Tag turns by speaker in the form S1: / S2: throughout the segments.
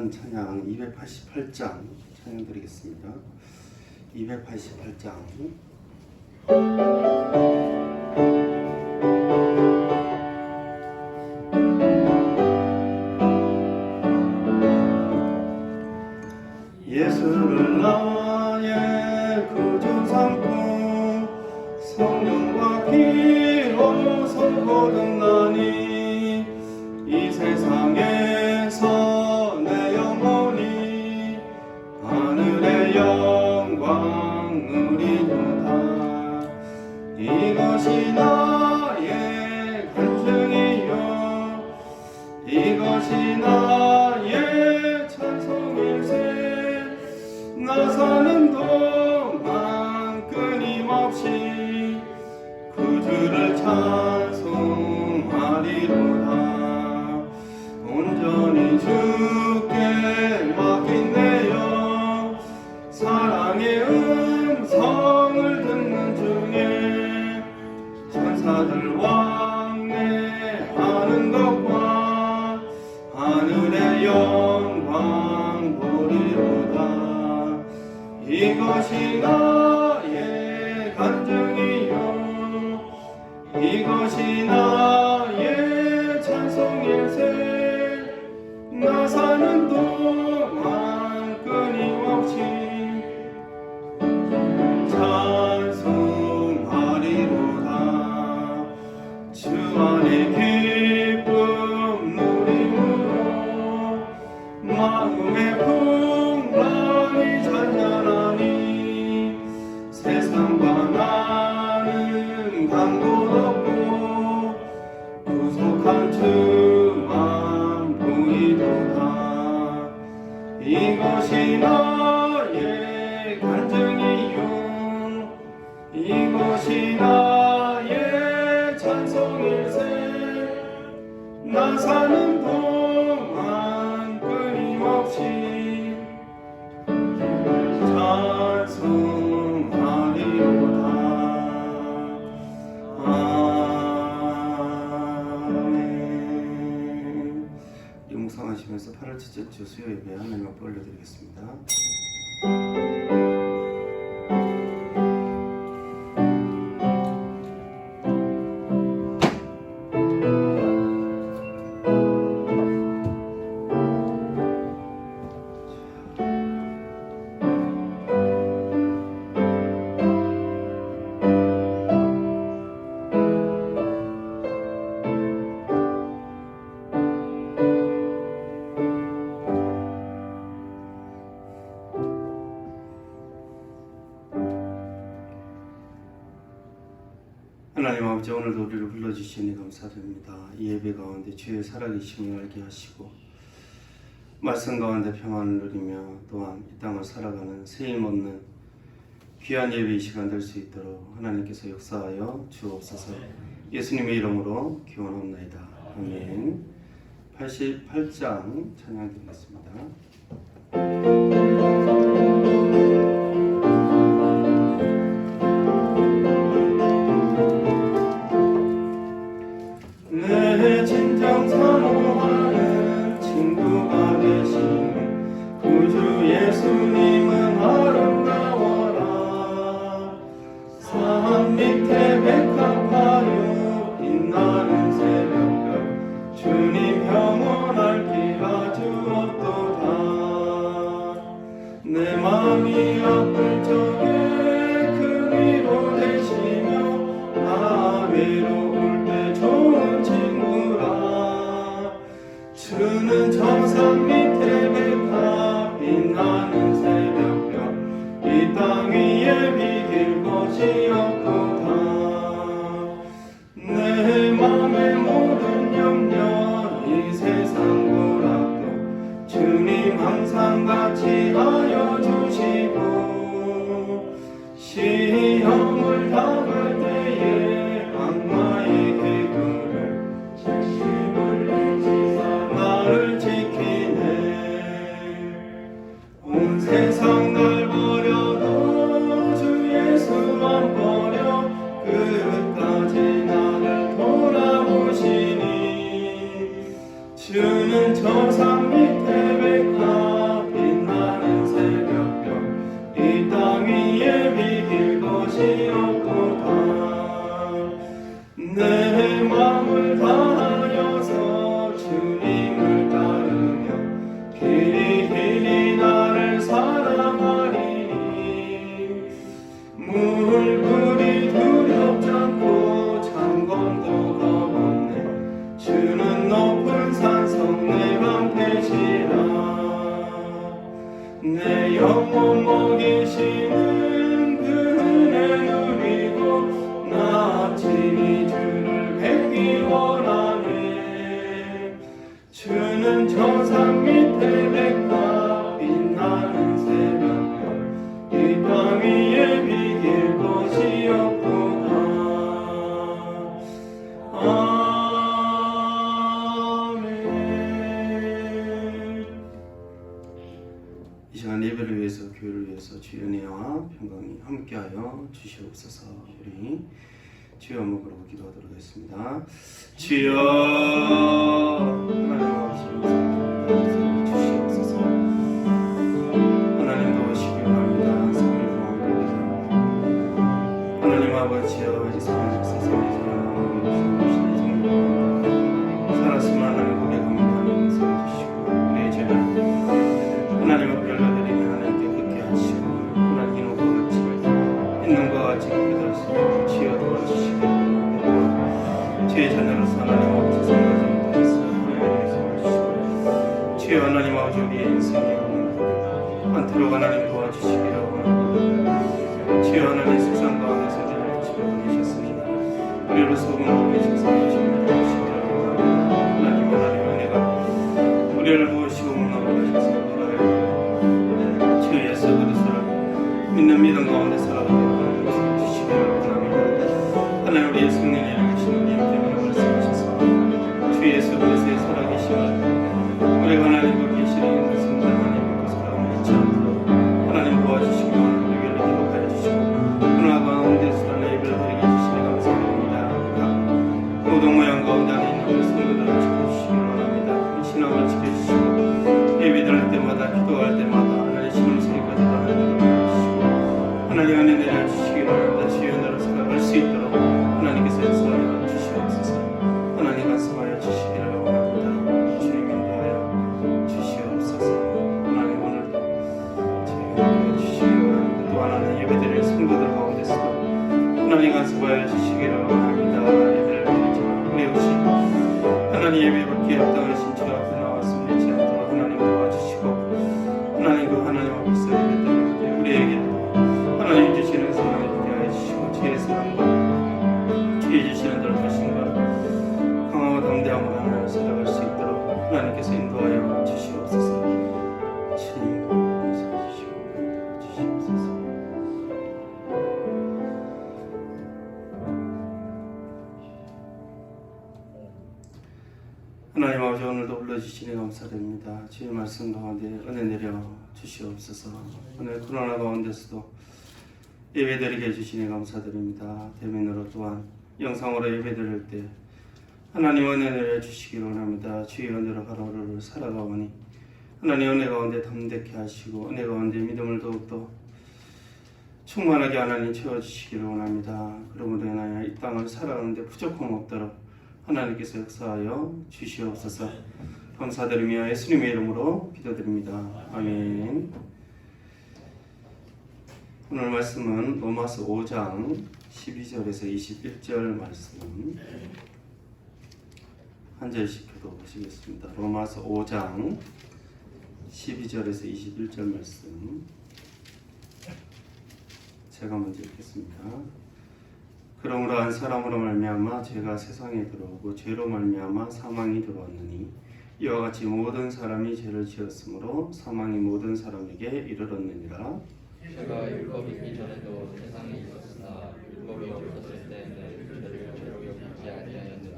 S1: 위한 찬양 288장 찬양 드리겠습니다. 288장. 예수를 나의 구주 삼고 성령과 피로서 거듭나니 이 세상에서 내 영혼이 하늘의 영광 누리도다. 이것이 나의 간증이요 이것이 나의 찬송일세. 나 사는 동안 끊임없이 구주를 찬송하리로다. 온전히 주께 맡긴내요. 사랑의 음성을 듣는 중에 천사들 왕래하는 것과 하늘의 영광 보리로다. 이것이 나의 간증이요 이것이 나의 찬송일세. 나 사는 동안 끊임없이 찬송하리로다. 주 안의 기쁨 누림으로 마음의 풍랑이 잔잔하니 세상과 나는 간곳 없고 구속한 주만 보이도다. 이것이 나의 간증이요 이것이 나의 찬송일세. 나 사는 동안 끊임없이 찬송하리로다. 아멘. 묵상하시면서 8월 첫째 주 수요 예배 하나님 앞에 올려드리겠습니다. 하나님 아버지, 오늘도 우리를 불러주시니 감사드립니다. 이 예배 가운데 주의 살아계심을 알게 하시고 말씀 가운데 평안을 누리며 또한 이 땅을 살아가는 세임 없는 귀한 예배 이 시간 될 수 있도록 하나님께서 역사하여 주옵소서. 예수님의 이름으로 기원합니다. 아멘. 88장 찬양 드리겠습니다. 내 진정 선호하는 친구가 되신 구주 예수님은 아름다워라. 산 밑에 백합화요 빛나는 새벽별 주님 평온할 기가 주었도다. 내 맘이 아플 적에 큰 위로 되시며 나 외로울 때 좋은 친구라. 주는 정상 밑에 백합 빛나는 새벽별 이 땅 위에 비길 곳이 없도다. 내 맘의 모든 염려 이 세상 고락도 주님 항상 같이 하여 주시고 시험을 당할 때에 악마의 개구를 진심을 내지사 나를 지키네. 온 세상 날 버려도 주 예수만 버려 끝까지 나를 돌아보시니. 주는 정상 밑에 백합 내 영혼 먹이시는 그 은혜 누리고 나 친히 주를 뵙기 원하네. 주는 저 산 밑에 백화 빛나는 새벽별 이 땅 위에 비길 것이 없구나. 이 시간 예배를 위해서 교회를 위해서 주의 은혜와 평강이 함께하여 주시옵소서. 우리 주여 한번 그러고 기도하도록 하겠습니다. 주여 하나님 아버지 주시옵소서. 하나님 도우시기 원합니다. 삶을 도와주옵소서. 하나님 아버지여 이 세상에 살았으면 하나님 고백합니다. 하나님 세워주시고 우리의 죄를 하나님 앞에 올려드리며 하나님께 굳게 하시고 하나님 기록과 같이 있는 것 같이 굳게 될 수 있도록 주여 도와주시기 바랍니다. 주의 자녀로서 하나님 아버지 생각하지 못하겠으나 하나님 세워주시고 주여 하나님 아버지 우리의 인생에 한태로 하나님 도와주시기를 원합니다. 주여 하나님 세상 가운데서 우리를 지켜 보내셨습니다. 우리를 소금으로 내셨으니 주님을 도우시기를 원합니다. 하나님 은혜가 우리를 도우시고 문화로 하셔서 주 예수 그리스도를 믿는 믿음 가운데 살아가게 하나님 주시기를 원합니다. 하나님 우리의 성령이 계신 우리 때문에 말씀하셔서 주 예수 그리스도의 살아계심을 우리가 하나님 그 계시를 믿습니다. 하나님 믿고 살아가며 잊지 않도록 하나님 도와주시고 우리 위를 기록하여 주시고 문화 가운데서 하나님 예배를 드리게 해주시니 감사드립니다. 모든 모양 가운데 안에 있는 우리 성도들을 지켜주시기 원합니다. 우리 신앙을 지켜주시고 예배 드릴 때마다 기도할 때마다 하나님 심을소리까지 하나님 은혜 내려주시기 바랍니다. 주의 은혜로 살아갈 수 있도록 하나님께서 역사하여 주시옵소서. 하나님 간섭하여 주시기를 원합니다. 주님 인도하여 주시옵소서. 하나님 오늘도 저희에게 주시기 원합니다. 또 하나님 예배드릴 성도들 가운데서도 하나님 간섭하여 주시기를 원합니다. 예배를 드리지만 우리 역시 하나님 예배 받기 합당하신 주 앞에 나왔습니다. 않도록 하나님 도와주시고 하나님 그 하나님 앞에서 예배 드릴 때 우리에게 하나님 주시는 사랑을 기대하여 주시고 주의 사랑과 주의 주시는 넓으신과 강하고 담대함으로 하나님 살아갈 수 있도록 하나님께서 인도하여 주시옵소서. 주님 살아주시고 주시옵소서. 하나님 아버지 오늘도 불러주시니 감사드립니다. 주의 말씀 가운데 은혜 내려 주시옵소서. 오늘 코로나 가운데서도 예배드리게 해주시니 감사드립니다. 대면으로 또한 영상으로 예배드릴 때 하나님 은혜 내려 주시기를 원합니다. 주의 은혜로 하루하루를 살아가오니 하나님 은혜 가운데 담대케 하시고 은혜 가운데 믿음을 더욱더 충만하게 하나님 채워주시기를 원합니다. 그러므로 인하여 이 땅을 살아가는데 부족함 없도록 하나님께서 역사하여 주시옵소서. 감사드리며 예수님의 이름으로 기도드립니다. 아멘. 오늘 말씀은 로마서 5장 12절에서 21절 말씀 한 절씩 교독하시겠습니다. 로마서 5장 12절에서 21절 말씀 제가 먼저 읽겠습니다. 그러므로 한 사람으로 말미암아 죄가 세상에 들어오고 죄로 말미암아 사망이 들어왔느니 이와 같이 모든 사람이 죄를 지었으므로 사망이 모든 사람에게 이르렀느니라.
S2: 죄가 율법이 있기 전에도 세상에 있었으나 율법이 없었을 때에는 죄를 죄로 여기지 아니하였느니라.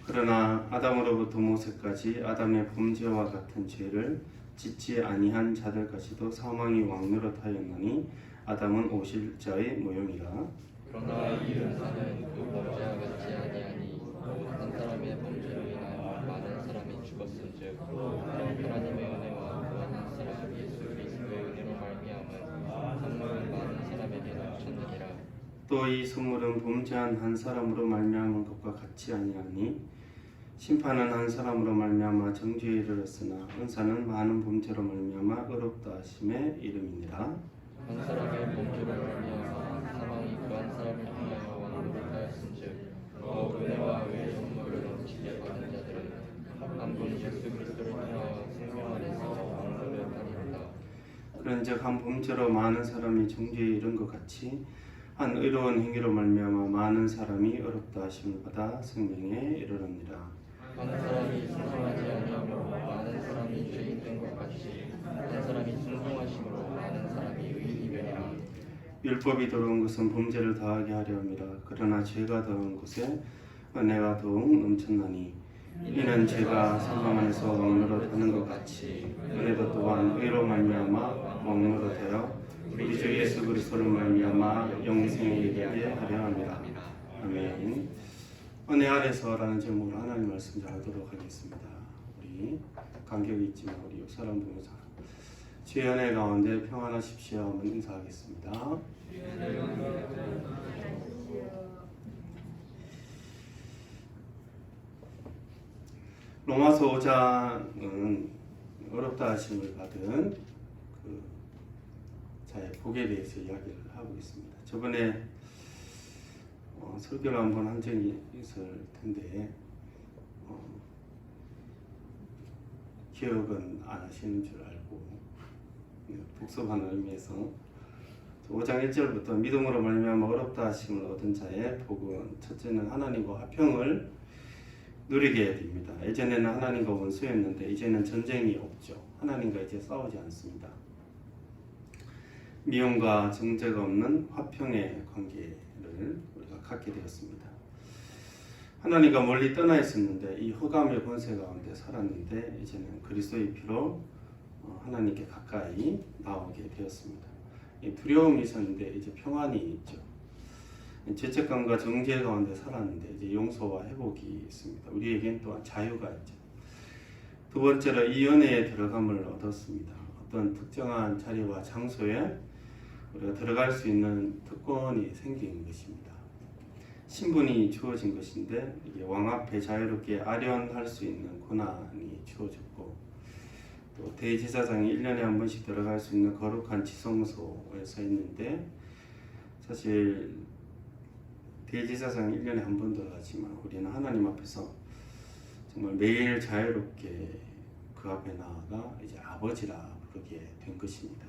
S1: 그러나 아담으로부터 모세까지 아담의 범죄와 같은 죄를 짓지 아니한 자들까지도 사망이 왕노릇하였느니 아담은 오실 자의 모형이라.
S2: 그러나 이 은사는 그 범죄와 같지 아니하니 한 사람의 범죄로 인하여 많은 사람이 죽었은즉 하나님의 은혜와 그 한 사람 예수 그리스도의 은혜로 말미암은 선물은 많은 사람에게 넘쳤느니라.
S1: 또 이 선물은 범죄한 한 사람으로 말미암은 것과 같지 아니하니 심판은 한 사람으로 말미암아 정죄에 이르렀으나 은사는 많은 범죄로 말미암아 의롭다 하심의 이름이니라.
S2: 한 사람의 범죄로 말미암아 사망이 그 한 사람을 향하여 왕노릇하였은즉 더욱 은혜와 의의 선물을 넘치게 받은 자들은 한 분 예수 그리스도를 통하여 생명 안에서 왕노릇하리로다.
S1: 그런즉 한 범죄로 많은 사람이 정죄에 이른 것 같이 한 의로운 행위로 말미암아 많은 사람이 어렵다 하심을 받아 생명에 이르느니라.
S2: 한 사람이 순종하지 아니하므로 많은 사람이 죄인 된 것 같이 한 사람이 순종하심으로 많은 사람이 의인이 되리라.
S1: 율법이 들어온 것은 범죄를 더하게 하려 함이라. 그러나 죄가 더한 곳에 은혜가 더욱 넘쳤나니 이는 죄가 사망 안에서 왕노릇 하는 것 같이 은혜도 또한 의로 말미암아 왕노릇 하여 우리 주 예수 그리스도를 말미암아 영생에 이르게 하려 함이라. 아멘. 은혜 아래서라는 제목으로 하나님 말씀 전하도록 하겠습니다. 우리 간격이 있지만 우리 옆 사람 보면서 주의 은혜 가운데 평안하십시오 하면 인사하겠습니다. 로마서 5장은 어렵다 하심을 받은 그 자의 복에 대해서 이야기를 하고 있습니다. 저번에 설교를 한번 한 적이 있을 텐데 기억은 안 하시는 줄 알고 복습하는 의미에서 5장 1절부터 믿음으로 말미암아 어렵다 하심을 얻은 자의 복은 첫째는 하나님과 화평을 누리게 됩니다. 예전에는 하나님과 원수였는데 이제는 전쟁이 없죠. 하나님과 이제 싸우지 않습니다. 미움과 정죄가 없는 화평의 관계를 우리가 갖게 되었습니다. 하나님과 멀리 떠나 있었는데 이 흑암의 권세 가운데 살았는데 이제는 그리스도의 피로 하나님께 가까이 나오게 되었습니다. 두려움이 있었는데 이제 평안이 있죠. 죄책감과 정죄 가운데 살았는데 이제 용서와 회복이 있습니다. 우리에겐 또한 자유가 있죠. 두 번째로 이 은혜에 들어감을 얻었습니다. 어떤 특정한 자리와 장소에 우리가 들어갈 수 있는 특권이 생긴 것입니다. 신분이 주어진 것인데 이게 왕 앞에 자유롭게 아련할 수 있는 권한이 주어졌고 또 대제사장이 1년에 한 번씩 들어갈 수 있는 거룩한 지성소에 서 있는데 사실 대제사장이 1년에 한 번 들어가지만 우리는 하나님 앞에서 정말 매일 자유롭게 그 앞에 나아가 이제 아버지라 부르게 된 것입니다.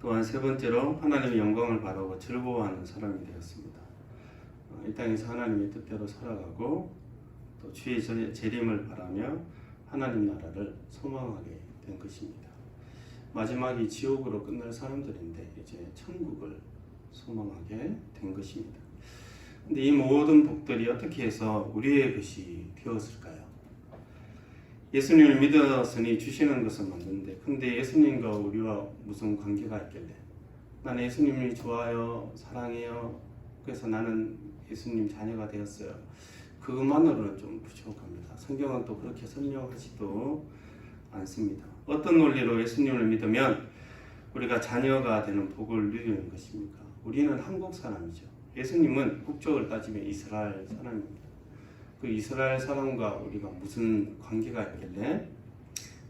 S1: 또한 세 번째로 하나님의 영광을 바라고 즐거워하는 사람이 되었습니다. 이 땅에서 하나님의 뜻대로 살아가고 또 주의 재림을 바라며 하나님 나라를 소망하게 된 것입니다. 마지막이 지옥으로 끝날 사람들인데 이제 천국을 소망하게 된 것입니다. 근데 이 모든 복들이 어떻게 해서 우리의 것이 되었을까요? 예수님을 믿었으니 주시는 것은 맞는데 근데 예수님과 우리와 무슨 관계가 있길래 나는 예수님이 좋아요, 사랑해요, 그래서 나는 예수님 자녀가 되었어요. 그것만으로는 좀 부족합니다. 성경은 또 그렇게 설명하지도 않습니다. 어떤 논리로 예수님을 믿으면 우리가 자녀가 되는 복을 누리는 것입니까? 우리는 한국 사람이죠. 예수님은 국적을 따지면 이스라엘 사람입니다. 그 이스라엘 사람과 우리가 무슨 관계가 있길래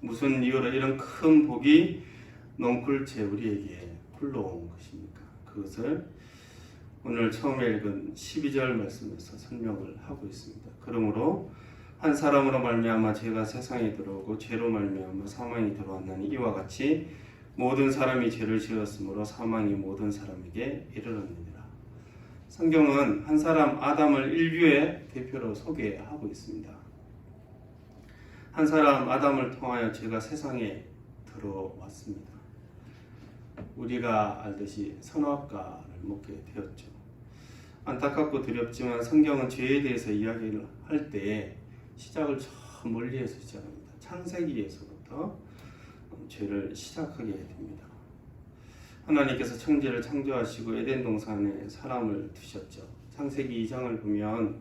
S1: 무슨 이유로 이런 큰 복이 넝쿨채 우리에게 흘러온 것입니까? 그것을 오늘 처음에 읽은 12절 말씀에서 설명을 하고 있습니다. 그러므로 한 사람으로 말미암아 죄가 세상에 들어오고 죄로 말미암아 사망이 들어왔나니 이와 같이 모든 사람이 죄를 지었으므로 사망이 모든 사람에게 이르렀느니라. 성경은 한 사람 아담을 인류의 대표로 소개하고 있습니다. 한 사람 아담을 통하여 죄가 세상에 들어왔습니다. 우리가 알듯이 선악과를 먹게 되었죠. 안타깝고 두렵지만 성경은 죄에 대해서 이야기를 할 때 시작을 저 멀리에서 시작합니다. 창세기에서부터 죄를 시작하게 됩니다. 하나님께서 천지를 창조하시고 에덴 동산에 사람을 두셨죠. 창세기 2장을 보면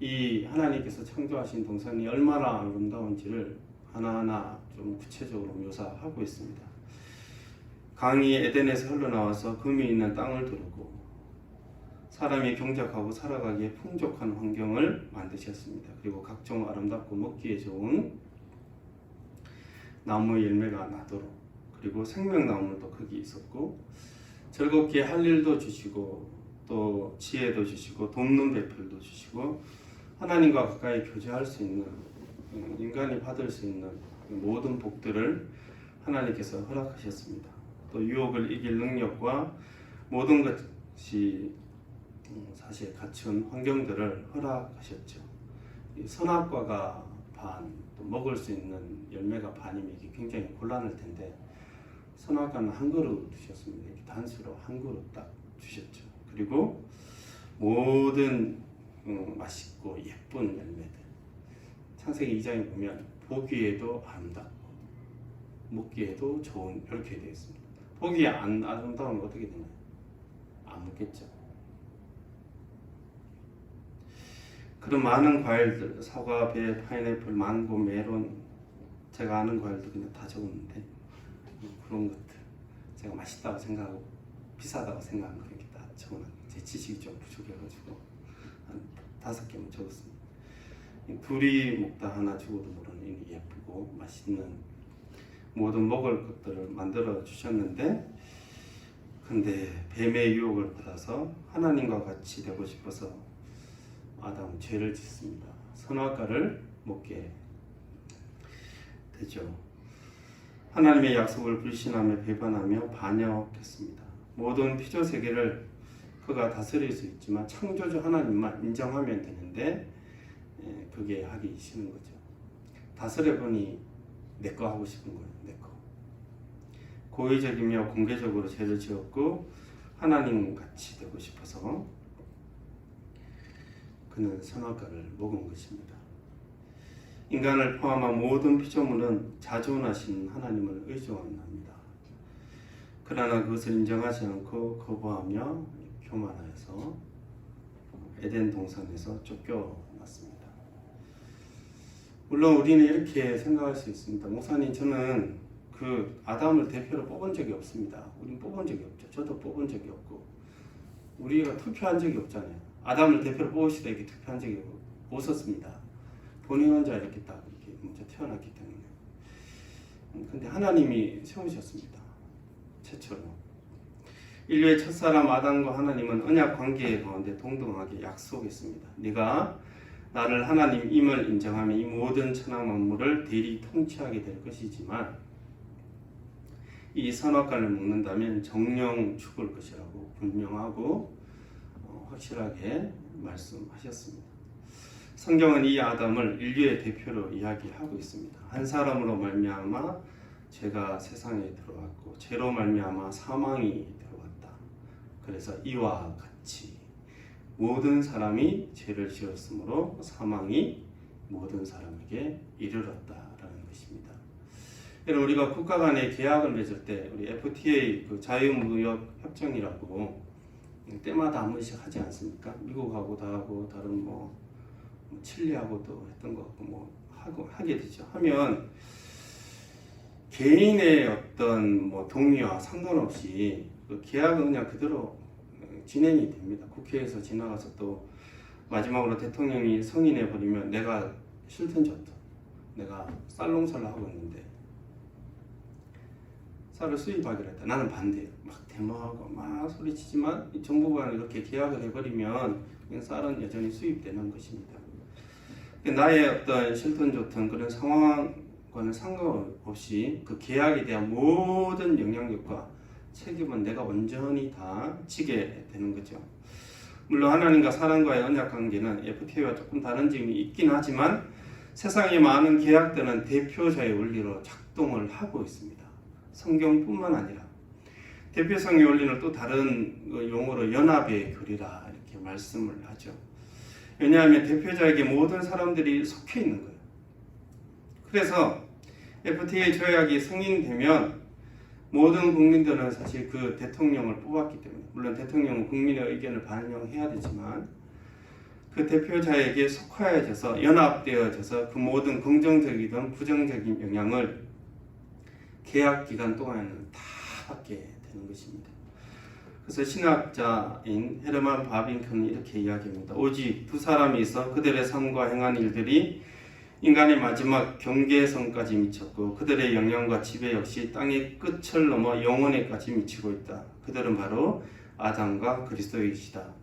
S1: 이 하나님께서 창조하신 동산이 얼마나 아름다운지를 하나하나 좀 구체적으로 묘사하고 있습니다. 강이 에덴에서 흘러나와서 금이 있는 땅을 두르고 사람이 경작하고 살아가기에 풍족한 환경을 만드셨습니다. 그리고 각종 아름답고 먹기에 좋은 나무의 열매가 나도록 그리고 생명나무도 거기 있었고 즐겁게 할 일도 주시고 또 지혜도 주시고 돕는 배필도 주시고 하나님과 가까이 교제할 수 있는 인간이 받을 수 있는 모든 복들을 하나님께서 허락하셨습니다. 또 유혹을 이길 능력과 모든 것이 사실 갖춘 환경들을 허락하셨죠. 이 선악과가 반, 또 먹을 수 있는 열매가 반이면 이게 굉장히 곤란할 텐데 선악과는 한 그릇 주셨습니다. 이렇게 단수로 한 그릇 딱 주셨죠. 그리고 모든 맛있고 예쁜 열매들, 창세기 2장에 보면 보기에도 아름답고 먹기에도 좋은, 이렇게 되어 있습니다. 보기에 안 아름다우면 어떻게 되나요? 안 먹겠죠. 그런 많은 과일들, 사과, 배, 파인애플, 망고, 메론, 제가 아는 과일도 그냥 다 적었는데 그런 것들 제가 맛있다고 생각하고 비싸다고 생각한 거 이렇게 다 적어놨어요. 제 지식이 좀 부족해가지고 한 5개만 적었습니다. 둘이 먹다 하나 죽어도 모르는 예쁘고 맛있는 모든 먹을 것들을 만들어 주셨는데, 근데 뱀의 유혹을 받아서 하나님과 같이 되고 싶어서 아담은 죄를 짓습니다. 선악과를 먹게 되죠. 하나님의 약속을 불신하며 배반하며 반역했습니다. 모든 피조 세계를 그가 다스릴 수 있지만 창조주 하나님만 인정하면 되는데 그게 하기 싫은 거죠. 다스려보니 내 거 하고 싶은 거예요. 내 거. 고의적이며 공개적으로 죄를 지었고 하나님 같이 되고 싶어서 그는 선악과를 먹은 것입니다. 인간을 포함한 모든 피조물은 자존하신 하나님을 의존합니다. 그러나 그것을 인정하지 않고 거부하며 교만하여서 에덴 동산에서 쫓겨났습니다. 물론 우리는 이렇게 생각할 수 있습니다. 목사님, 저는 그 아담을 대표로 뽑은 적이 없습니다. 우리는 뽑은 적이 없죠. 저도 뽑은 적이 없고 우리가 투표한 적이 없잖아요. 아담을 대표로 뽑으시다 이렇게 투표한 적이 없었습니다. 본인 혼자 이렇게 딱 이렇게 먼저 태어났기 때문에. 근데 하나님이 세우셨습니다. 최초로. 인류의 첫사람 아담과 하나님은 언약 관계 가운데 동등하게 약속했습니다. 네가 나를 하나님임을 인정하며 이 모든 천하 만물을 대리 통치하게 될 것이지만 이 선악과를 먹는다면 정령 죽을 것이라고 분명하고 확실하게 말씀하셨습니다. 성경은 이 아담을 인류의 대표로 이야기하고 있습니다. 한 사람으로 말미암아 죄가 세상에 들어왔고 죄로 말미암아 사망이 들어왔다. 그래서 이와 같이 모든 사람이 죄를 지었으므로 사망이 모든 사람에게 이르렀다라는 것입니다. 여러분, 우리가 국가 간의 계약을 맺을 때 우리 FTA 그 자유무역 협정이라고 때마다 한 번씩 하지 않습니까? 미국하고 다 하고 다른 칠리하고도 했던 것 같고 하게 되죠. 하면 개인의 어떤 동의와 상관없이 그 계약은 그냥 그대로 진행이 됩니다. 국회에서 지나가서 또 마지막으로 대통령이 승인해 버리면 내가 싫든 좋든 내가 쌀 농사를 하고 있는데 쌀을 수입하기로 했다. 나는 반대예요. 막 데모하고 막 소리치지만 정부가 이렇게 계약을 해버리면 그냥 쌀은 여전히 수입되는 것입니다. 나의 어떤 싫든 좋든 그런 상황과는 상관없이 그 계약에 대한 모든 영향력과 책임은 내가 온전히 다 지게 되는 거죠. 물론 하나님과 사람과의 언약 관계는 FTA와 조금 다른 점이 있긴 하지만 세상의 많은 계약들은 대표자의 원리로 작동을 하고 있습니다. 성경뿐만 아니라 대표성의 원리는 또 다른 용어로 연합의 교리라 이렇게 말씀을 하죠. 왜냐하면 대표자에게 모든 사람들이 속해 있는 거예요. 그래서 FTA 조약이 승인되면 모든 국민들은 사실 그 대통령을 뽑았기 때문에, 물론 대통령은 국민의 의견을 반영해야 되지만 그 대표자에게 속하여져서 연합되어져서 그 모든 긍정적이든 부정적인 영향을 계약 기간 동안에는 다 받게 되는 것입니다. 그래서 신학자인 헤르만 바빙크는 이렇게 이야기합니다. 오직 두 사람이 있어 그들의 삶과 행한 일들이 인간의 마지막 경계선까지 미쳤고 그들의 영향과 지배 역시 땅의 끝을 넘어 영원에까지 미치고 있다. 그들은 바로 아담과 그리스도이시다.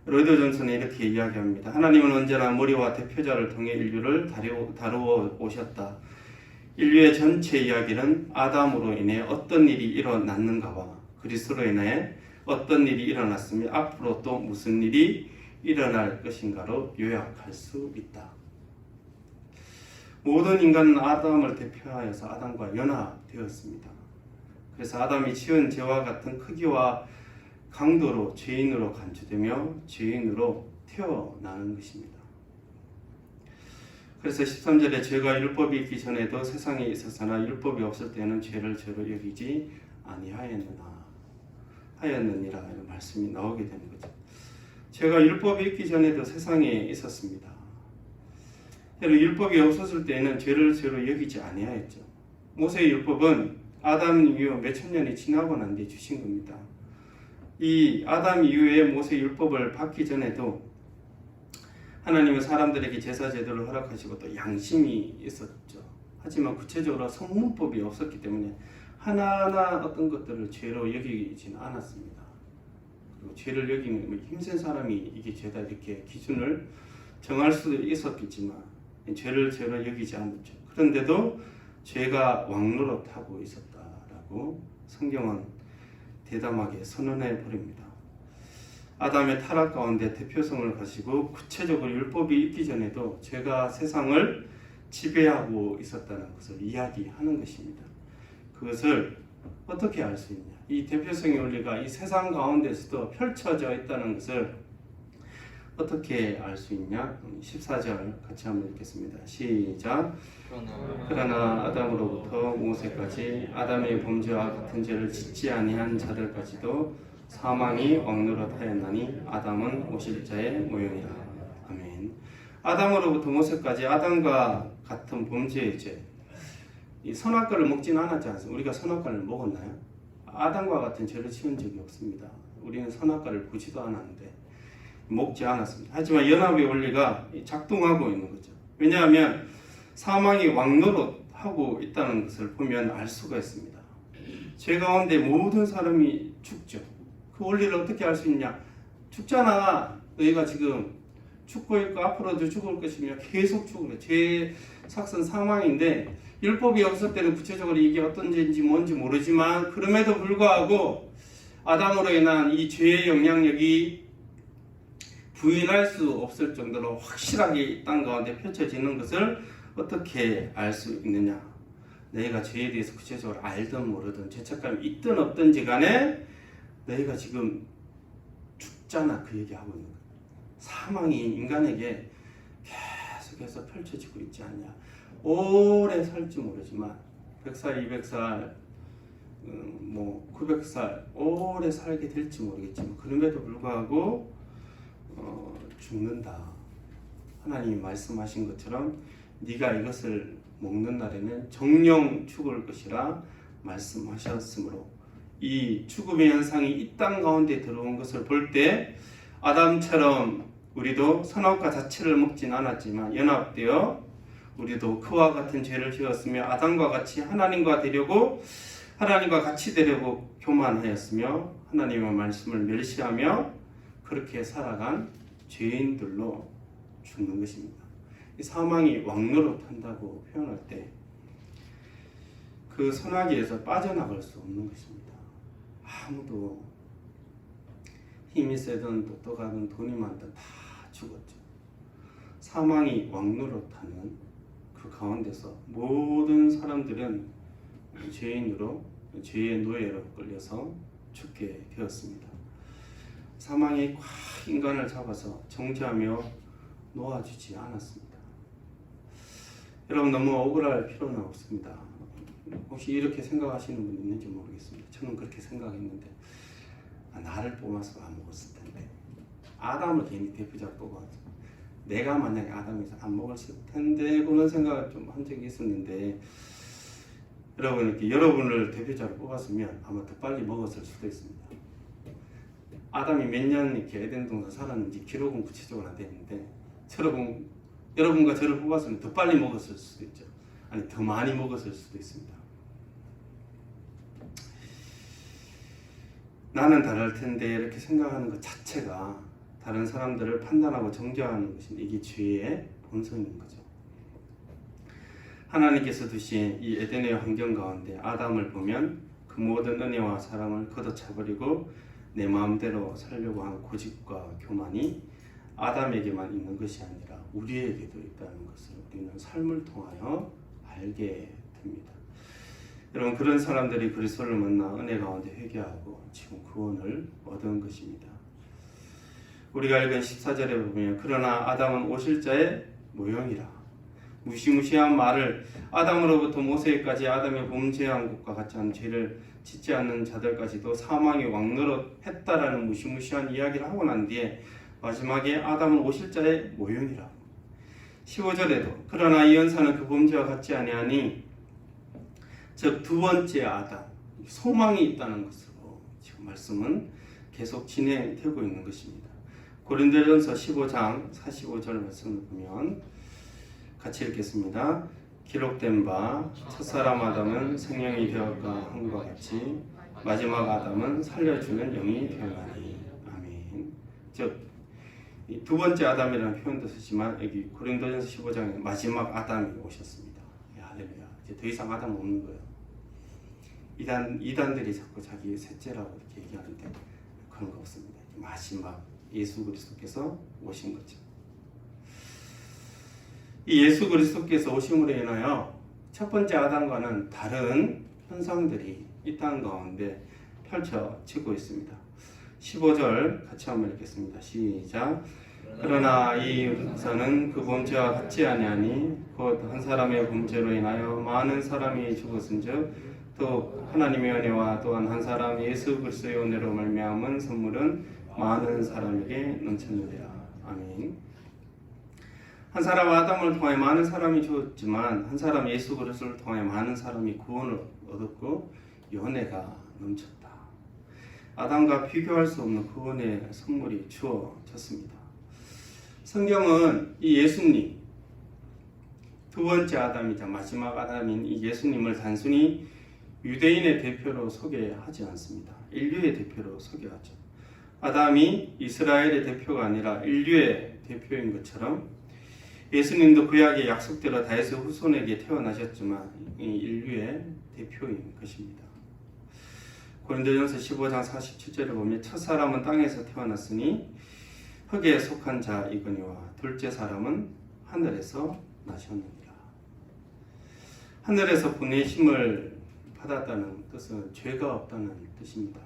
S1: 로이드 존슨은 이렇게 이야기합니다. 하나님은 언제나 머리와 대표자를 통해 인류를 다루어 오셨다. 인류의 전체 이야기는 아담으로 인해 어떤 일이 일어났는가와 그리스도로 인해 어떤 일이 일어났으며 앞으로 또 무슨 일이 일어날 것인가로 요약할 수 있다. 모든 인간은 아담을 대표하여서 아담과 연합되었습니다. 그래서 아담이 지은 죄와 같은 크기와 강도로 죄인으로 간주되며 죄인으로 태어나는 것입니다. 그래서 13절에 죄가 율법이 있기 전에도 세상에 있었으나 율법이 없을 때는 죄를 죄로 여기지 아니하였느니라 이런 말씀이 나오게 되는 거죠. 죄가 율법이 있기 전에도 세상에 있었습니다. 율법이 없었을 때는 죄를 죄로 여기지 아니하였죠. 모세의 율법은 아담 이후 몇천 년이 지나고 난 뒤에 주신 겁니다. 이 아담 이후에 모세 율법을 받기 전에도 하나님은 사람들에게 제사 제도를 허락하시고 또 양심이 있었죠. 하지만 구체적으로 성문법이 없었기 때문에 하나하나 어떤 것들을 죄로 여기지는 않았습니다. 그리고 죄를 여기는 힘센 사람이 이게 죄다 이렇게 기준을 정할 수도 있었겠지만 죄를 죄로 여기지 않았죠. 그런데도 죄가 왕노릇하고 있었다라고 성경은 대담하게 선언해 버립니다. 아담의 타락 가운데 대표성을 가지고 구체적으로 율법이 있기 전에도 죄가 세상을 지배하고 있었다는 것을 이야기하는 것입니다. 그것을 어떻게 알 수 있냐? 이 대표성의 원리가 이 세상 가운데서도 펼쳐져 있다는 것을 어떻게 알 수 있냐? 14절 같이 한번 읽겠습니다. 시작. 그러나 아담으로부터 모세까지 아담의 범죄와 같은 죄를 짓지 아니한 자들까지도 사망이 왕노릇하였나니 아담은 오실 자의 모형이라. 아멘. 아담으로부터 모세까지 아담과 같은 범죄의 죄. 이 선악과를 먹지는 않았지 않습니까? 우리가 선악과를 먹었나요? 아담과 같은 죄를 지은 적이 없습니다. 우리는 선악과를 보지도 않았는데 먹지 않았습니다. 하지만 연합의 원리가 작동하고 있는 거죠. 왜냐하면 사망이 왕노릇하고 있다는 것을 보면 알 수가 있습니다. 죄 가운데 모든 사람이 죽죠. 그 원리를 어떻게 알 수 있냐? 죽잖아. 너희가 지금 죽고 있고 앞으로도 죽을 것이며 계속 죽는 거예요. 죄의 삭선 사망인데 율법이 없을 때는 구체적으로 이게 어떤 죄인지 뭔지 모르지만 그럼에도 불구하고 아담으로 인한 이 죄의 영향력이 부인할 수 없을 정도로 확실하게 이 땅 가운데 펼쳐지는 것을 어떻게 알 수 있느냐? 너희가 죄에 대해서 구체적으로 알든 모르든 죄책감이 있든 없든지 간에 너희가 지금 죽잖아, 그 얘기하고 있는 거야. 사망이 인간에게 계속해서 펼쳐지고 있지 않냐. 오래 살지 모르지만 100살, 200살, 900살 오래 살게 될지 모르겠지만 그럼에도 불구하고 죽는다. 하나님이 말씀하신 것처럼 네가 이것을 먹는 날에는 정령 죽을 것이라 말씀하셨으므로 이 죽음의 현상이 이 땅 가운데 들어온 것을 볼 때 아담처럼 우리도 선악과 자체를 먹진 않았지만 연합되어 우리도 그와 같은 죄를 지었으며 아담과 같이 하나님과 같이 되려고 교만하였으며 하나님의 말씀을 멸시하며 그렇게 살아간 죄인들로 죽는 것입니다. 이 사망이 왕노릇한다고 표현할 때 그 선악에서 빠져나갈 수 없는 것입니다. 아무도 힘이 세든 똑똑하든 돈이 많든 다 죽었죠. 사망이 왕노릇하는 그 가운데서 모든 사람들은 죄인으로 죄의 노예로 끌려서 죽게 되었습니다. 사망이 꽉 인간을 잡아서 정죄하며 놓아주지 않았습니다. 여러분 너무 억울할 필요는 없습니다. 혹시 이렇게 생각하시는 분 있는지 모르겠습니다. 저는 그렇게 생각했는데 나를 뽑아서 안 먹었을 텐데 아담을 괜히 대표자 뽑아서 내가 만약에 아담에서 안 먹었을 텐데 그런 생각을 좀 한 적이 있었는데 여러분 이렇게 여러분을 대표자로 뽑았으면 아마 더 빨리 먹었을 수도 있습니다. 아담이 몇 년 이렇게 에덴 동산 살았는지 기록은 구체적으로 안 되는데 여러분과 저를 뽑았으면 더 빨리 먹었을 수도 있죠. 아니 더 많이 먹었을 수도 있습니다. 나는 다를 텐데 이렇게 생각하는 것 자체가 다른 사람들을 판단하고 정죄하는 것이 이게 죄의 본성인 거죠. 하나님께서 두신 이 에덴의 환경 가운데 아담을 보면 그 모든 은혜와 사랑을 걷어차버리고 내 마음대로 살려고 한 고집과 교만이 아담에게만 있는 것이 아니라 우리에게도 있다는 것을 우리는 삶을 통하여 알게 됩니다. 여러분, 그런 사람들이 그리스도를 만나 은혜 가운데 회개하고 지금 구원을 얻은 것입니다. 우리가 읽은 14절에 보면 그러나 아담은 오실자의 모형이라. 무시무시한 말을 아담으로부터 모세까지 아담의 범죄한 것과 같지 않은 죄를 짓지 않는 자들까지도 사망의 왕노릇 했다라는 무시무시한 이야기를 하고 난 뒤에 마지막에 아담은 오실자의 모형이라. 15절에도 그러나 이 연사는 그 범죄와 같지 아니하니 즉 두 번째 아담, 소망이 있다는 것으로 지금 말씀은 계속 진행되고 있는 것입니다. 고린도전서 15장 45절 말씀을 보면 같이 읽겠습니다. 기록된 바 첫사람 아담은 생명이 되었가 함과 같이 마지막 아담은 살려주는 영이 되었나니. 아멘. 즉 이 두 번째 아담이라는 표현도 쓰지만 여기 고린도전서 15장에 마지막 아담이 오셨습니다. 할렐루야. 이제 더 이상 아담 없는 거예요. 이단들이 자꾸 자기 셋째라고 이렇게 얘기하는데 그런 거 없습니다. 마지막 예수 그리스도께서 오신 거죠. 이 예수 그리스도께서 오심으로 인하여 첫 번째 아담과는 다른 현상들이 이 땅 가운데 펼쳐지고 있습니다. 15절 같이 한번 읽겠습니다. 시작. 그러나 이 은사는 그 범죄와 같지 아니하니 곧 한 사람의 범죄로 인하여 많은 사람이 죽었은즉 또 하나님의 은혜와 또한 한 사람 예수 그리스도의 은혜로 말미암은 선물은 많은 사람에게 넘쳤느니라. 아멘. 한 사람 아담을 통하여 많은 사람이 죽었지만 한 사람 예수 그리스도를 통하여 많은 사람이 구원을 얻었고 은혜가 넘쳤다. 아담과 비교할 수 없는 구원의 선물이 주어졌습니다. 성경은 이 예수님, 두 번째 아담이자 마지막 아담인 이 예수님을 단순히 유대인의 대표로 소개하지 않습니다. 인류의 대표로 소개하죠. 아담이 이스라엘의 대표가 아니라 인류의 대표인 것처럼 예수님도 구약의 약속대로 다윗의 후손에게 태어나셨지만 이 인류의 대표인 것입니다. 고린도전서 15장 47절에 보면 첫 사람은 땅에서 태어났으니 흙에 속한 자이거니와 둘째 사람은 하늘에서 나셨느니라. 하늘에서 보내심을 받았다는 뜻은 죄가 없다는 뜻입니다.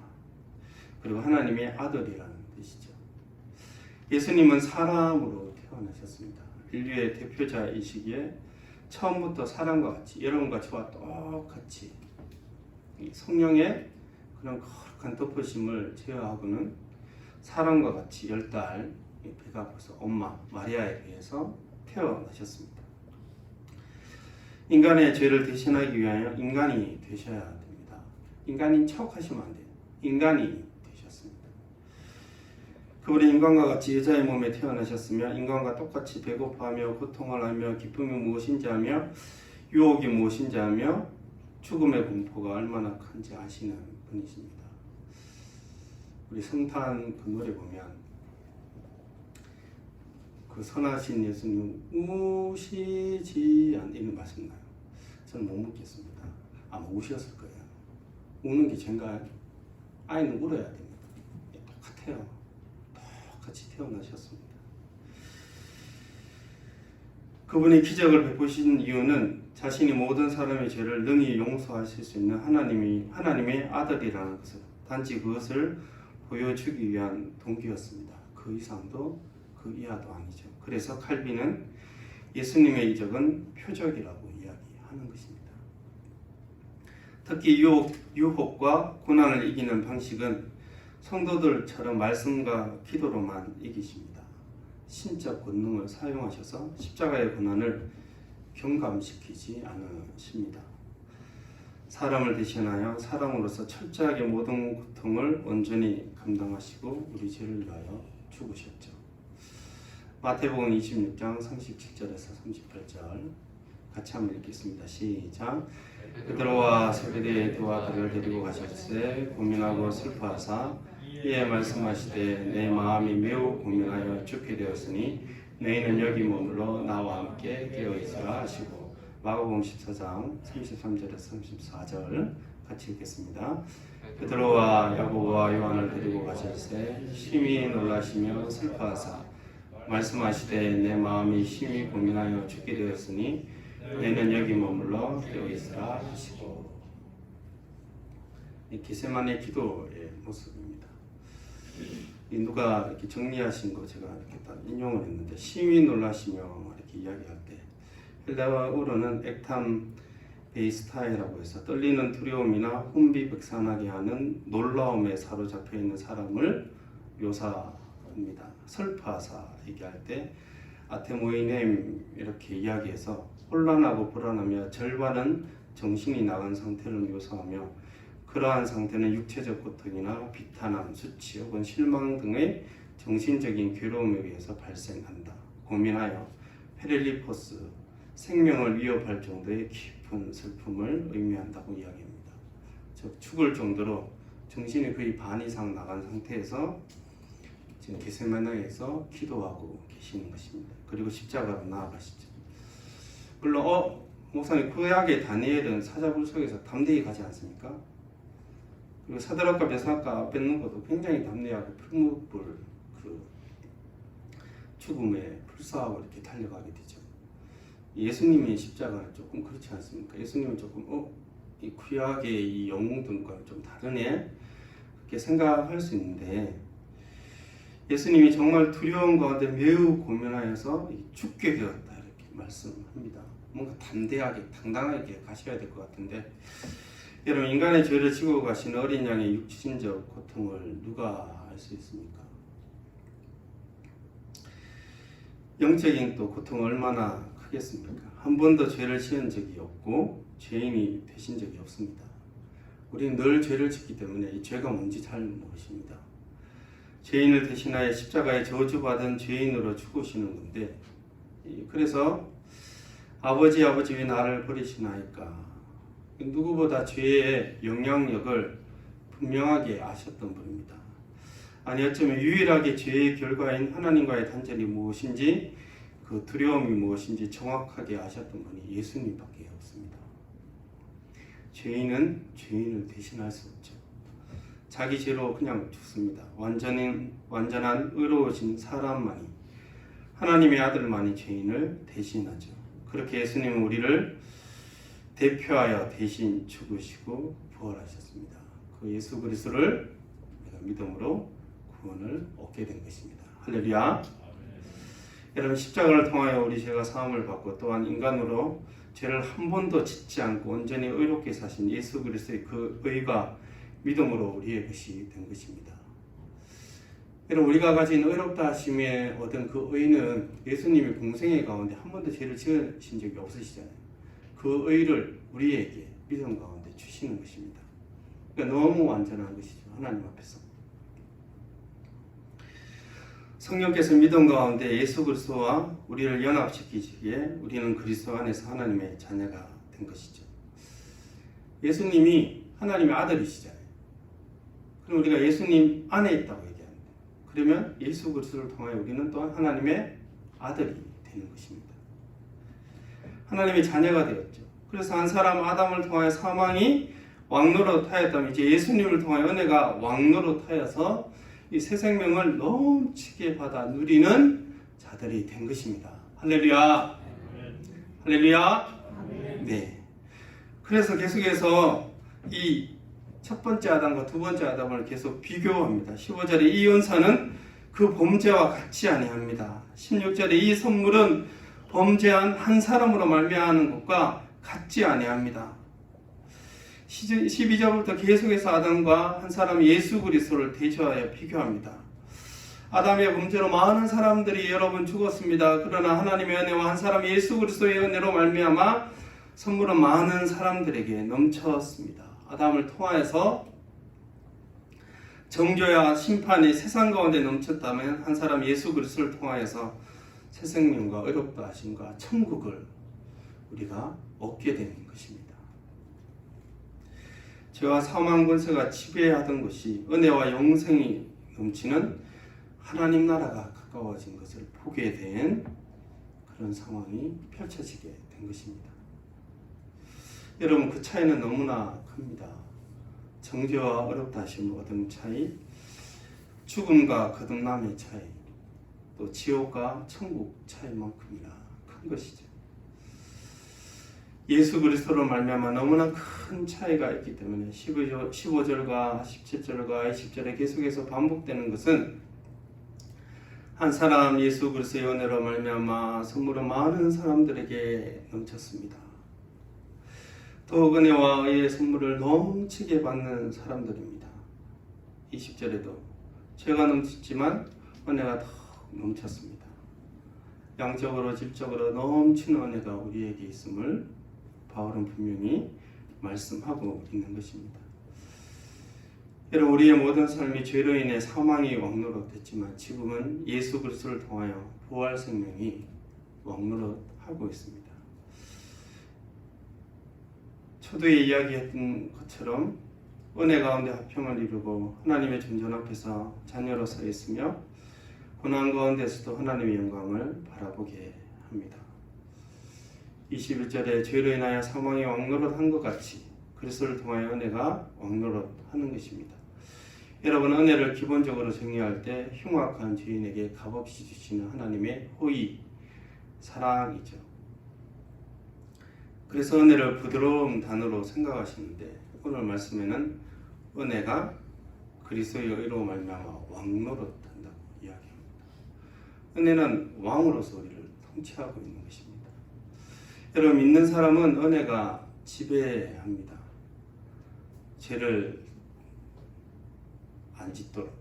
S1: 그리고 하나님의 아들이라는 뜻이죠. 예수님은 사람으로 태어나셨습니다. 인류의 대표자이시기에 처음부터 사람과 같이 여러분과 저와 똑같이 성령의 그런 거룩한 덮으심을 제어하고는 사람과 같이 10달 배가 아파서 엄마 마리아에 의해서 태어나셨습니다. 인간의 죄를 대신하기 위하여 인간이 되셔야 됩니다. 인간인 척 하시면 안 돼요. 인간이 되셨습니다. 그분이 인간과 같이 여자의 몸에 태어나셨으며 인간과 똑같이 배고파하며 고통을 하며 기쁨이 무엇인지 하며 유혹이 무엇인지 하며 죽음의 공포가 얼마나 큰지 아시는 분이십니다. 우리 성탄 그 노래 보면 그 선하신 예수님 우시지 않 이런 말씀 나요. 저는 못 묻겠습니다. 아마 우셨을 거예요. 우는 게 죄인가요? 아이는 울어야 됩니다. 똑같아요. 똑같이 태어나셨습니다. 그분이 기적을 베푸신 이유는 자신이 모든 사람의 죄를 능히 용서하실 수 있는 하나님의 아들이라는 것을 단지 그것을 보여주기 위한 동기였습니다. 그 이상도 그 이하도 아니죠. 그래서 칼빈은 예수님의 이적은 표적이라고 이야기하는 것입니다. 특히 유혹과 고난을 이기는 방식은 성도들처럼 말씀과 기도로만 이기십니다. 신적 권능을 사용하셔서 십자가의 고난을 경감시키지 않으십니다. 사람을 대신하여 사람으로서 철저하게 모든 고통을 온전히 감당하시고 우리 죄를 위하여 죽으셨죠. 마태복음 26장 37절에서 38절 같이 한번 읽겠습니다. 시작. 베드로와 세베대의 두 아들을 데리고 가셨으되 고민하고 슬퍼하사 이에 말씀하시되 내 마음이 매우 고민하여 죽게 되었으니 너희는 여기 머물러 나와 함께 깨어 있으라 하시고 마가복음 14장 33절에서 34절 같이 읽겠습니다. 베드로와 야고보와 요한을 데리고 가실새 심히 놀라시며 슬퍼하사 말씀하시되 내 마음이 심히 고민하여 죽게 되었으니 너희는 여기 머물러 여기 있으라 하시고. 이 게세마네 기도의 모습입니다. 이 누가 이렇게 정리하신 거 제가 이렇게 딱 인용을 했는데, 심히 놀라시며 이렇게 이야기할 때 헬라어로는 액탐 베이스타이라고 해서 떨리는 두려움이나 혼비백산하게 하는 놀라움에 사로잡혀 있는 사람을 묘사합니다. 설파사 얘기할 때 아테모이넴 이렇게 이야기해서 혼란하고 불안하며 절반은 정신이 나간 상태를 묘사하며, 그러한 상태는 육체적 고통이나 비탄함, 수치 혹은 실망 등의 정신적인 괴로움에 의해서 발생한다. 고민하여 페렐리포스, 생명을 위협할 정도의 깊은 슬픔을 의미한다고 이야기합니다. 즉 죽을 정도로 정신이 거의 반 이상 나간 상태에서 지금 게세마네에서 기도하고 계시는 것입니다. 그리고 십자가로 나아가시죠. 물론 목사님, 구약의 다니엘은 사자굴 속에서 담대히 가지 않습니까? 그리고 사드락과 메삭과 아벳느고도 굉장히 담대하고 풀무불 그 죽음에 불사하고 이렇게 달려가게 되죠. 예수님의 십자가는 조금 그렇지 않습니까? 예수님은 조금 이 구약의 이 영웅들과 좀 다르네, 그렇게 생각할 수 있는데, 예수님이 정말 두려움 가운데 매우 고민하여서 죽게 되었다 이렇게 말씀합니다. 뭔가 담대하게 당당하게 가셔야 될 것 같은데, 여러분, 인간의 죄를 지고 가신 어린 양의 육신적 고통을 누가 알 수 있습니까? 영적인 또 고통은 얼마나 크겠습니까? 한 번도 죄를 지은 적이 없고 죄인이 되신 적이 없습니다. 우리는 늘 죄를 짓기 때문에 이 죄가 뭔지 잘 모르십니다. 죄인을 대신하여 십자가에 저주받은 죄인으로 죽으시는 건데, 그래서 아버지 왜 나를 버리시나이까, 누구보다 죄의 영향력을 분명하게 아셨던 분입니다. 아니, 어쩌면 유일하게 죄의 결과인 하나님과의 단절이 무엇인지, 그 두려움이 무엇인지 정확하게 아셨던 분이 예수님밖에 없습니다. 죄인은 죄인을 대신할 수 없죠. 자기 죄로 그냥 죽습니다. 완전한 의로우신 사람만이, 하나님의 아들만이 죄인을 대신하죠. 그렇게 예수님은 우리를 대표하여 대신 죽으시고 부활하셨습니다. 그 예수 그리스도를 우리가 믿음으로 구원을 얻게 된 것입니다. 할렐루야. 여러분, 십자가를 통하여 우리 죄가 사함을 받고, 또한 인간으로 죄를 한 번도 짓지 않고 온전히 의롭게 사신 예수 그리스도의 그 의가 믿음으로 우리의 것이 된 것입니다. 여러분, 우리가 가진 의롭다 하심에 얻은 그 의는 예수님이 공생애 가운데 한 번도 죄를 지으신 적이 없으시잖아요. 그 의를 우리에게 믿음 가운데 주시는 것입니다. 그러니까 너무 완전한 것이죠, 하나님 앞에서. 성령께서 믿음 가운데 예수 그리스도와 우리를 연합시키시기에 우리는 그리스도 안에서 하나님의 자녀가 된 것이죠. 예수님이 하나님의 아들이시잖아요. 그럼 우리가 예수님 안에 있다고 얘기합니다. 그러면 예수 그리스도를 통하여 우리는 또한 하나님의 아들이 되는 것입니다. 하나님의 자녀가 되었죠. 그래서 한 사람 아담을 통하여 사망이 왕노릇 하였다면, 이제 예수님을 통하여 은혜가 왕노릇 하여서 이 새 생명을 넘치게 받아 누리는 자들이 된 것입니다. 할렐루야. 할렐루야. 네. 그래서 계속해서 이 첫 번째 아담과 두 번째 아담을 계속 비교합니다. 15절에 이 은사는 그 범죄와 같지 아니합니다. 16절에 이 선물은 범죄한 한 사람으로 말미암는 것과 같지 아니합니다. 12절부터 계속해서 아담과 한 사람 예수 그리스도를 대조하여 비교합니다. 아담의 범죄로 많은 사람들이 여러분 죽었습니다. 그러나 하나님의 은혜와 한 사람 예수 그리스도의 은혜로 말미암아 선물은 많은 사람들에게 넘쳤습니다. 아담을 통하여서 정죄와 심판이 세상 가운데 넘쳤다면, 한 사람 예수 그리스도를 통하여서 새 생명과 의롭다 하심과 천국을 우리가 얻게 되는 것입니다. 죄와 사망 권세가 지배하던 것이 은혜와 영생이 넘치는 하나님 나라가 가까워진 것을 보게 된 그런 상황이 펼쳐지게 된 것입니다. 여러분 그 차이는 너무나 큽니다. 정죄와 어렵다 하신 모든 차이, 죽음과 거듭남의 차이, 또 지옥과 천국 차이만큼이나 큰 것이죠. 예수 그리스도로 말미암아 너무나 큰 차이가 있기 때문에 15절과 17절과 20절에 계속해서 반복되는 것은 한 사람 예수 그리스도의 은혜로 말미암아 선물은 많은 사람들에게 넘쳤습니다. 또 은혜와 의의 선물을 넘치게 받는 사람들입니다. 20절에도 죄가 넘쳤지만 은혜가 더 넘쳤습니다. 양적으로 질적으로 넘치는 은혜가 우리에게 있음을 바울은 분명히 말씀하고 있는 것입니다. 여러분 우리의 모든 삶이 죄로 인해 사망이 왕노릇했지만 지금은 예수 그리스도를 통하여 부활 생명이 왕노릇하고 있습니다. 초두에 이야기했던 것처럼 은혜 가운데 화평을 이루고 하나님의 존전 앞에서 자녀로 서 있으며 고난 가운데서도 하나님의 영광을 바라보게 합니다. 21절에 죄로 인하여 사망이 왕노릇한 것 같이 그리스도를 통하여 은혜가 왕노릇하는 것입니다. 여러분 은혜를 기본적으로 정의할 때 흉악한 죄인에게 값없이 주시는 하나님의 호의, 사랑이죠. 그래서 은혜를 부드러운 단어로 생각하시는데 오늘 말씀에는 은혜가 그리스도의 의로 말미암아 왕노릇한다고 이야기합니다. 은혜는 왕으로서 우리를 통치하고 있는 것입니다. 여러분 믿는 사람은 은혜가 지배합니다. 죄를 안 짓도록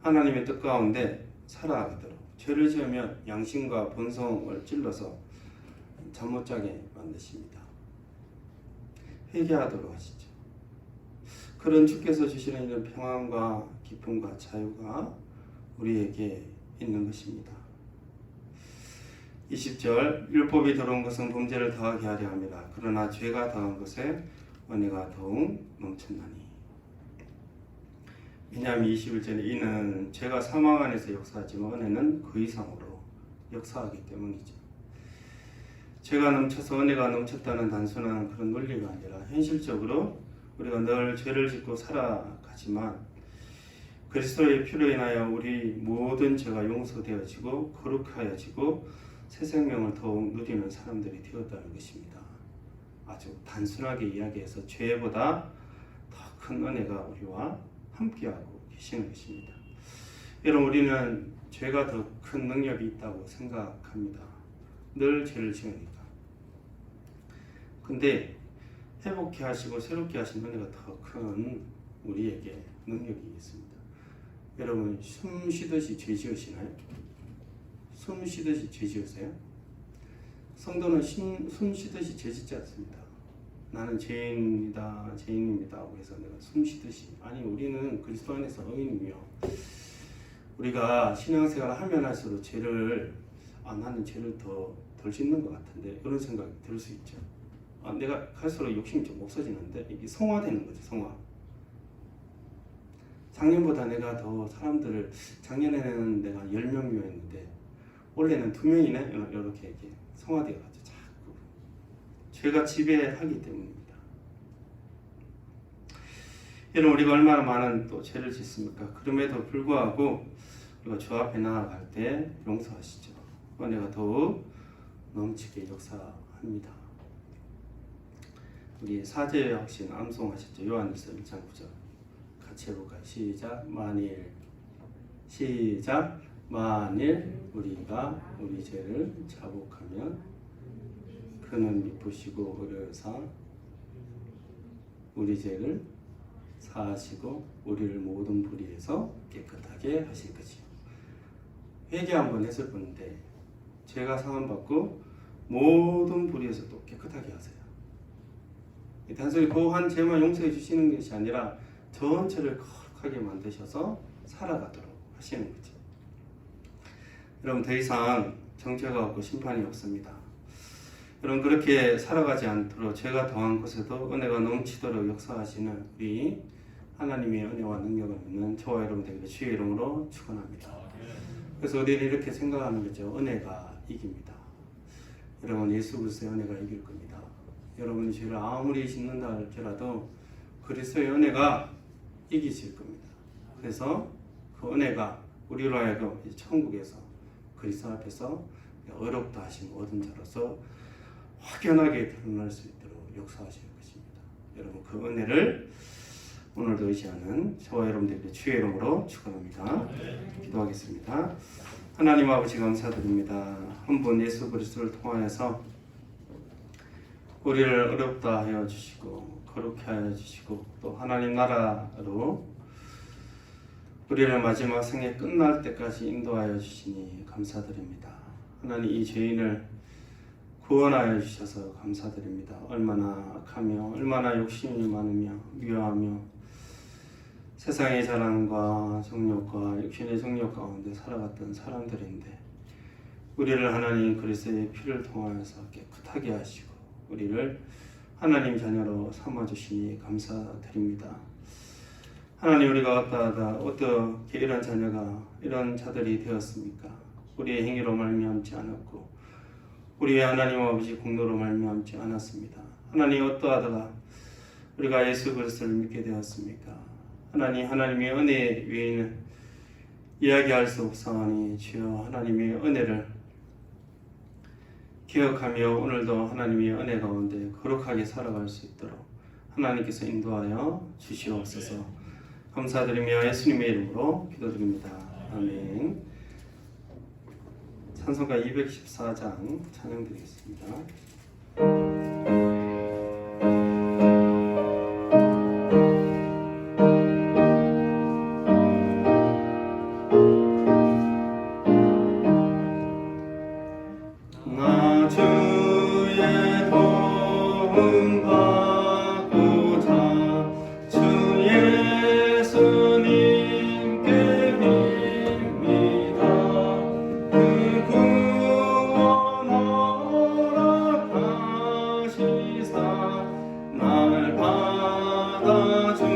S1: 하나님의 뜻 가운데 살아가도록 죄를 지으면 양심과 본성을 찔러서 잠 못 자게 만드십니다. 회개하도록 하시죠. 그런 주께서 주시는 이런 평안과 기쁨과 자유가 우리에게 있는 것입니다. 20절 율법이 들어온 것은 범죄를 더하게 하려 함이라. 그러나 죄가 더한 것에 은혜가 더욱 넘쳤나니. 왜냐하면 21절에 이는 죄가 사망 안에서 역사하지만 은혜는 그 이상으로 역사하기 때문이죠. 죄가 넘쳐서 은혜가 넘쳤다는 단순한 그런 논리가 아니라 현실적으로 우리가 늘 죄를 짓고 살아가지만 그리스도의 피로 인하여 우리 모든 죄가 용서되어지고 거룩하여지고 새 생명을 더욱 누리는 사람들이 되었다는 것입니다. 아주 단순하게 이야기해서 죄보다 더 큰 은혜가 우리와 함께하고 계시는 것입니다. 여러분 우리는 죄가 더 큰 능력이 있다고 생각합니다. 늘 죄를 지으니까. 근데 회복케 하시고 새롭게 하신 은혜가 더 큰 우리에게 능력이 있습니다. 여러분 숨 쉬듯이 죄 지으시나요? 숨 쉬듯이 죄 지으세요? 성도는 숨 쉬듯이 죄 짓지 않습니다. 나는 죄인입니다 하고 해서 내가 숨 쉬듯이. 아니 우리는 그리스도 안에서 의인이며 우리가 신앙생활을 하면 할수록 죄를 나는 죄를 더 덜 짓는 것 같은데 그런 생각이 들 수 있죠. 내가 갈수록 욕심이 좀 없어지는데 이게 성화되는 거죠. 성화. 작년보다 내가 더 사람들을 작년에는 내가 10명이었는데 올해는 2명이네 이렇게 성화되어가지고 자꾸 죄가 지배하기 때문입니다. 여러분 우리가 얼마나 많은 또 죄를 짓습니까? 그럼에도 불구하고 우리가 주 앞에 나아갈 때 용서하시죠. 은혜가 더욱 넘치게 역사합니다. 우리 사제의 확신 암송하셨죠. 요한일서 1장 9절 같이 해볼까요? 시작 만일 우리가 우리 죄를 자복하면 그는 미쁘시고 의로사 우리 죄를 사하시고 우리를 모든 불의에서 깨끗하게 하실 것이요. 회개 한번 했을 뿐인데 죄가 사함받고 모든 불의에서 또 깨끗하게 하세요. 단순히 그 한 죄만 용서해 주시는 것이 아니라 전체를 거룩하게 만드셔서 살아가도록 하시는 거죠. 여러분 더 이상 정죄가 없고 심판이 없습니다. 여러분 그렇게 살아가지 않도록 죄가 더한 것에도 은혜가 넘치도록 역사하시는 우리 하나님의 은혜와 능력을 믿는 저와 여러분들에게 주의 이름으로 축원합니다. 그래서 우리는 이렇게 생각하는 거죠. 은혜가 이깁니다. 여러분 예수 그리스도의 은혜가 이길 겁니다. 여러분이 죄를 아무리 짓는다 할지라도 그리스도의 은혜가 이기실 겁니다. 그래서 그 은혜가 우리로 하여금 천국에서 그리스도 앞에서 어렵다 하신 모든 자로서 확연하게 드러날 수 있도록 역사하실 것입니다. 여러분 그 은혜를 오늘도 의지하는 저와 여러분들의 주의 이름으로 축원합니다. 기도하겠습니다. 하나님 아버지 감사드립니다. 한 분 예수 그리스도를 통하여서 우리를 어렵다 하여 주시고 거룩해 하여 주시고 또 하나님 나라로 우리를 마지막 생에 끝날 때까지 인도하여 주시니 감사드립니다. 하나님 이 죄인을 구원하여 주셔서 감사드립니다. 얼마나 악하며 얼마나 욕심이 많으며 미워하며 세상의 자랑과 정욕과 육신의 정욕 가운데 살아갔던 사람들인데 우리를 하나님 그리스도의 피를 통하여서 깨끗하게 하시고 우리를 하나님 자녀로 삼아주시니 감사드립니다. 하나님 우리가 어떻게 이런 자녀가 이런 자들이 되었습니까? 우리의 행위로 말미암지 않았고 우리의 하나님 아버지 공로로 말미암지 않았습니다. 하나님 어떠하다가 우리가 예수 그리스도를 믿게 되었습니까? 하나님의 은혜 외에는 이야기할 수 없사오니 주여 하나님의 은혜를 기억하며 오늘도 하나님의 은혜 가운데 거룩하게 살아갈 수 있도록 하나님께서 인도하여 주시옵소서. 감사드리며 예수님의 이름으로 기도드립니다. 아멘. 찬송가 214장 찬양드리겠습니다. 나 주의 도움 받고자 주 예수님께 빕니다. 그 구원 허락하시사 날 받아주소서.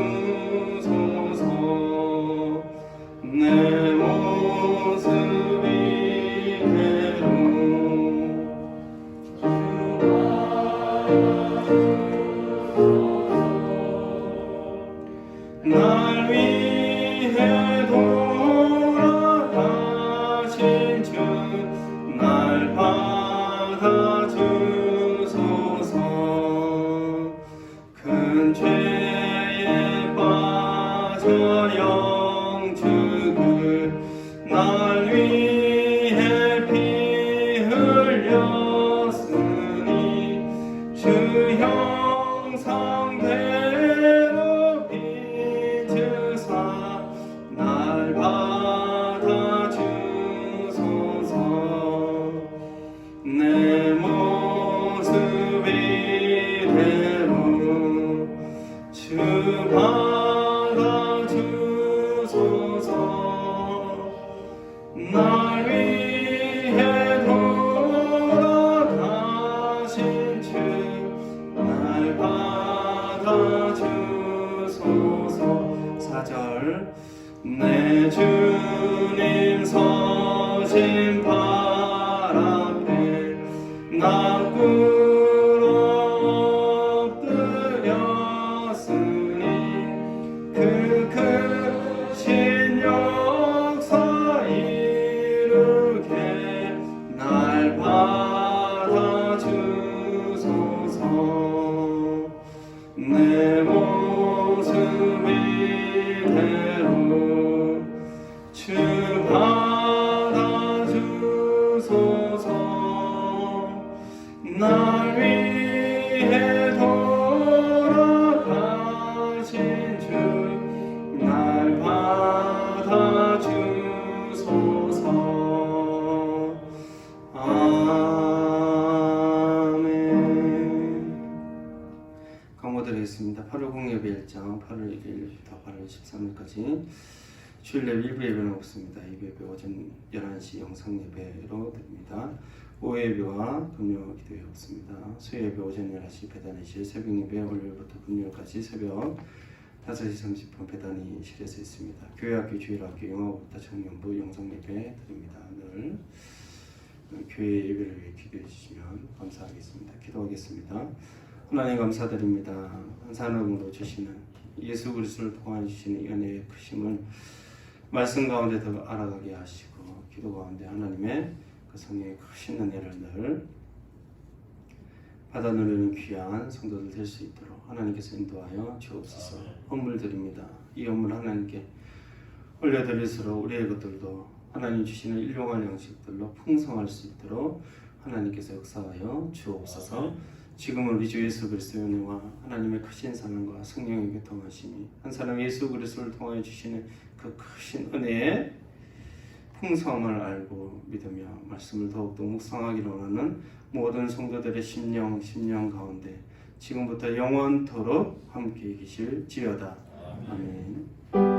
S1: 내 모습이 날 위해 돌아가신 주 날 받아주소서. 큰 죄에 빠져 영죽을 날 위해 피 흘렸으니 주 형상대로 빚으사 날 받아주소서. 내 모습 이대로 주 받아주소서. 날 위해 돌아가신 주 날 받아주소서. 4절 내 주님 서신 발 앞에 나 꿇어 엎드렸으니 그 크신 역사 이루게 날 받아주소서. 내 모습 이대로 주 받아주소서. 날 위해 돌아가신 주 날 받아주소서. 아멘. 광고드리겠습니다. 8월 공예배 1장 8월 1일부터 8월 13일까지 주일 예배 1부 예배는 없습니다. 2부 예배 오전 11시 영상 예배로 드립니다. 오후 예배와 금요 기도회 없습니다. 수요 예배 오전 11시 배단의실, 새벽 예배 월요일부터 금요일까지 새벽 5시 30분 배단의실에서 있습니다. 교회학교, 주일학교, 영화부터 청년부 영상 예배 드립니다. 늘 교회 예배를 위해 기도해 주시면 감사하겠습니다. 기도하겠습니다. 하나님 감사드립니다. 한 사람으로 주시는 예수 그리스도를 통하여 주시는 은혜의 크심을 말씀 가운데 더 알아가게 하시고 기도 가운데 하나님의 그 성령의 크신 은혜를 늘 받아 누리는 귀한 성도들 될 수 있도록 하나님께서 인도하여 주옵소서. 헌물드립니다. 이 헌물 하나님께 올려드릴수록 우리의 것들도 하나님 주시는 일용할 양식들로 풍성할 수 있도록 하나님께서 역사하여 주옵소서. 지금은 우리 주 예수 그리스도의 은혜와 하나님의 크신 사랑과 성령의 교통하심이 한 사람 예수 그리스도를 통하여 주시는 그 크신 은혜의 풍성함을 알고 믿으며 말씀을 더욱더 묵상하기를 원하는 모든 성도들의 심령 가운데 지금부터 영원토록 함께 계실지어다. 아멘.